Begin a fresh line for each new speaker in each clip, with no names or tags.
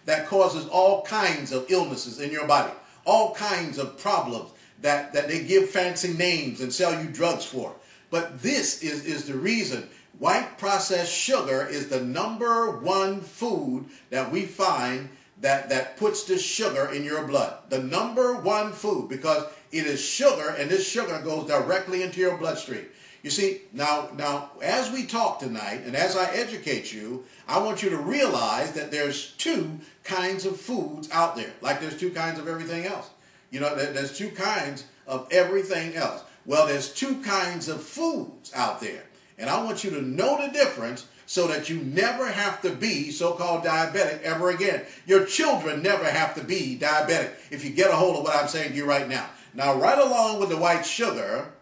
that causes all kinds of illnesses in your body, all kinds of problems that they give fancy names and sell you drugs for. But this is the reason. White processed sugar is the #1 food that we find that puts this sugar in your blood. The #1 food, because it is sugar, and this sugar goes directly into your bloodstream. You see, now as we talk tonight, and as I educate you, I want you to realize that there's 2 kinds of foods out there, like there's 2 kinds of everything else. You know, there's 2 kinds of everything else. Well, there's 2 kinds of foods out there. And I want you to know the difference so that you never have to be so-called diabetic ever again. Your children never have to be diabetic if you get a hold of what I'm saying to you right now. Now, right along with the white sugar,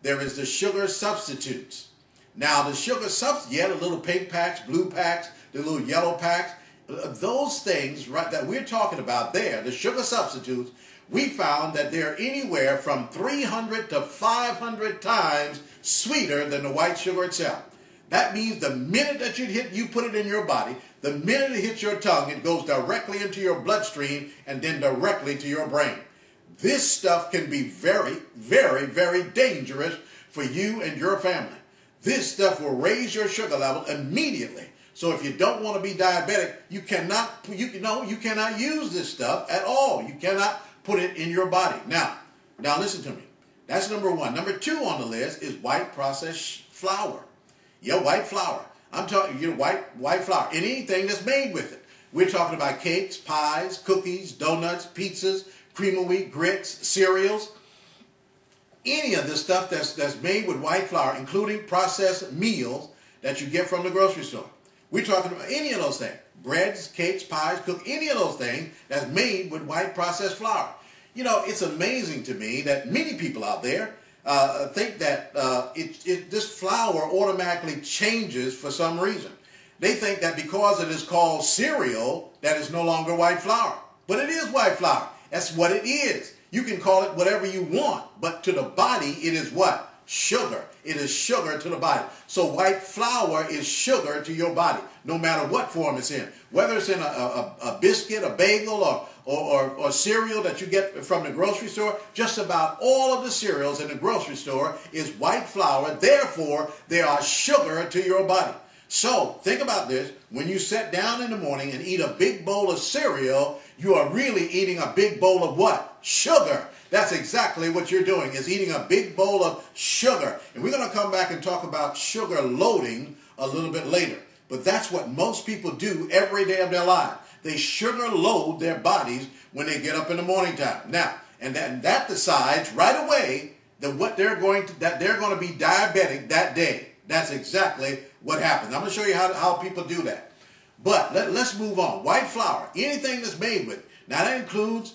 there is the sugar substitutes. Now, the sugar substitutes, the little pink packs, blue packs, the little yellow packs, those things right that we're talking about there, the sugar substitutes, we found that they're anywhere from 300 to 500 times sweeter than the white sugar itself. That means the minute that you put it in your body, the minute it hits your tongue, it goes directly into your bloodstream and then directly to your brain. This stuff can be very, very, very dangerous for you and your family. This stuff will raise your sugar level immediately. So if you don't want to be diabetic, you cannot use this stuff at all. You cannot put it in your body. Now listen to me. That's #1. #2 on the list is white processed flour. Yeah, white flour. I'm talking white flour. Anything that's made with it. We're talking about cakes, pies, cookies, donuts, pizzas, cream of wheat, grits, cereals. Any of the stuff that's made with white flour, including processed meals that you get from the grocery store. We're talking about any of those things. Breads, cakes, pies, any of those things that's made with white processed flour. You know, it's amazing to me that many people out there think that this flour automatically changes for some reason. They think that because it is called cereal, that it's no longer white flour. But it is white flour. That's what it is. You can call it whatever you want, but to the body, it is what? Sugar. It is sugar to the body. So white flour is sugar to your body, no matter what form it's in. Whether it's in a biscuit, a bagel, or cereal that you get from the grocery store, just about all of the cereals in the grocery store is white flour. Therefore, they are sugar to your body. So think about this. When you sit down in the morning and eat a big bowl of cereal, you are really eating a big bowl of what? Sugar. That's exactly what you're doing, is eating a big bowl of sugar. And we're going to come back and talk about sugar loading a little bit later. But that's what most people do every day of their life. They sugar load their bodies when they get up in the morning time. Now, and that decides right away that they're going to be diabetic that day. That's exactly what happens. I'm going to show you how people do that. But let's move on. White flour, anything that's made with. Now that includes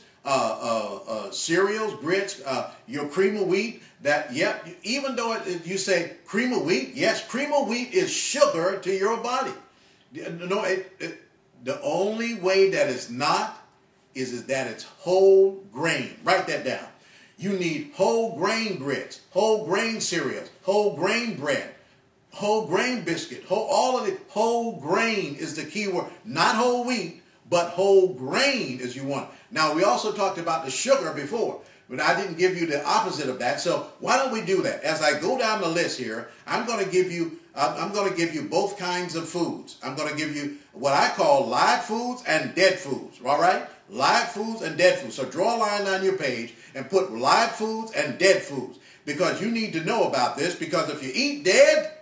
cereals, grits, your cream of wheat. Even though you say cream of wheat, yes, cream of wheat is sugar to your body. No, the only way that it's not is that it's whole grain. Write that down. You need whole grain grits, whole grain cereals, whole grain bread, whole grain biscuit, all of it. Whole grain is the key word. Not whole wheat, but whole grain is you want. Now, we also talked about the sugar before, but I didn't give you the opposite of that. So why don't we do that? As I go down the list here, I'm going to give you both kinds of foods. I'm going to give you what I call live foods and dead foods. All right? Live foods and dead foods. So draw a line on your page and put live foods and dead foods, because you need to know about this, because if you eat dead,